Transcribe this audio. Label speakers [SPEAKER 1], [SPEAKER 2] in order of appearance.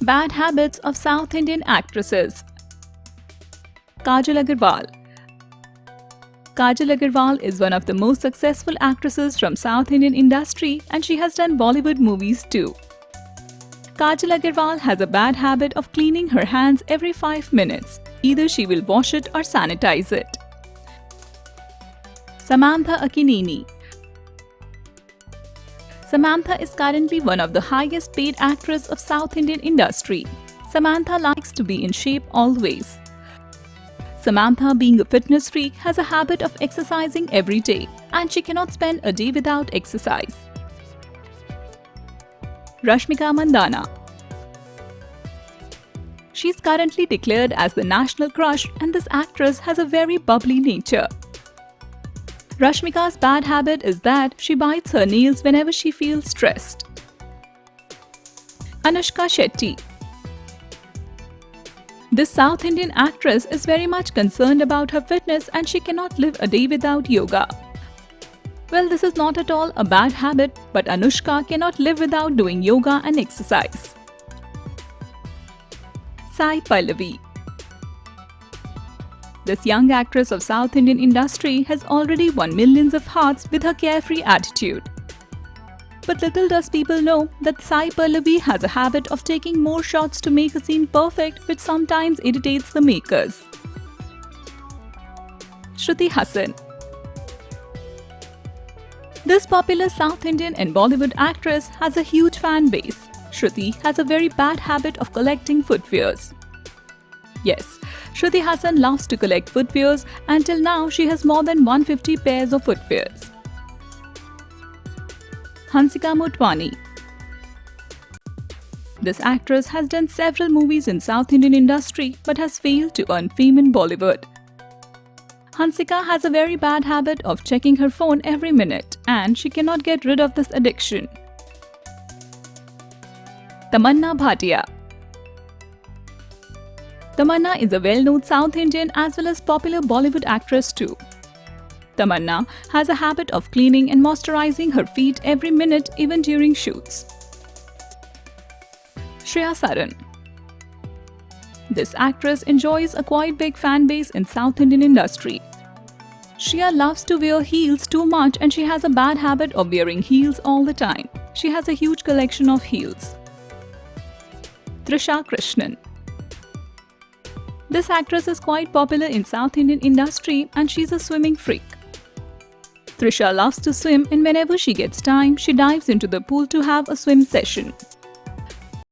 [SPEAKER 1] Bad habits of South Indian actresses. Kajal Agarwal. Kajal Agarwal is one of the most successful actresses from South Indian industry, and she has done Bollywood movies too. Kajal Agarwal has a bad habit of cleaning her hands every 5 minutes. Either she will wash it or sanitize it. Samantha Akineni. Samantha is currently one of the highest paid actresses of South Indian industry. Samantha likes to be in shape always. Samantha, being a fitness freak, has a habit of exercising every day, and she cannot spend a day without exercise. Rashmika Mandanna. She is currently declared as the national crush, and this actress has a very bubbly nature. Rashmika's bad habit is that she bites her nails whenever she feels stressed. Anushka Shetty. This South Indian actress is very much concerned about her fitness, and she cannot live a day without yoga. Well, this is not at all a bad habit, but Anushka cannot live without doing yoga and exercise. Sai Pallavi. This young actress of South Indian industry has already won millions of hearts with her carefree attitude. But little does people know that Sai Pallavi has a habit of taking more shots to make a scene perfect, which sometimes irritates the makers. Shruti Hassan. This popular South Indian and Bollywood actress has a huge fan base. Shruti has a very bad habit of collecting footwears. Yes, Shruti Hassan loves to collect footwears, and till now she has more than 150 pairs of footwears. Hansika Motwani. This actress has done several movies in South Indian industry but has failed to earn fame in Bollywood. Hansika has a very bad habit of checking her phone every minute, and she cannot get rid of this addiction. Tamanna Bhatia. Tamanna is a well-known South Indian as well as popular Bollywood actress too. Tamanna has a habit of cleaning and moisturizing her feet every minute, even during shoots. Shreya Saran. This actress enjoys a quite big fan base in South Indian industry. Shreya loves to wear heels too much, and she has a bad habit of wearing heels all the time. She has a huge collection of heels. Trisha Krishnan. This actress is quite popular in South Indian industry, and she's a swimming freak. Trisha loves to swim, and whenever she gets time, she dives into the pool to have a swim session.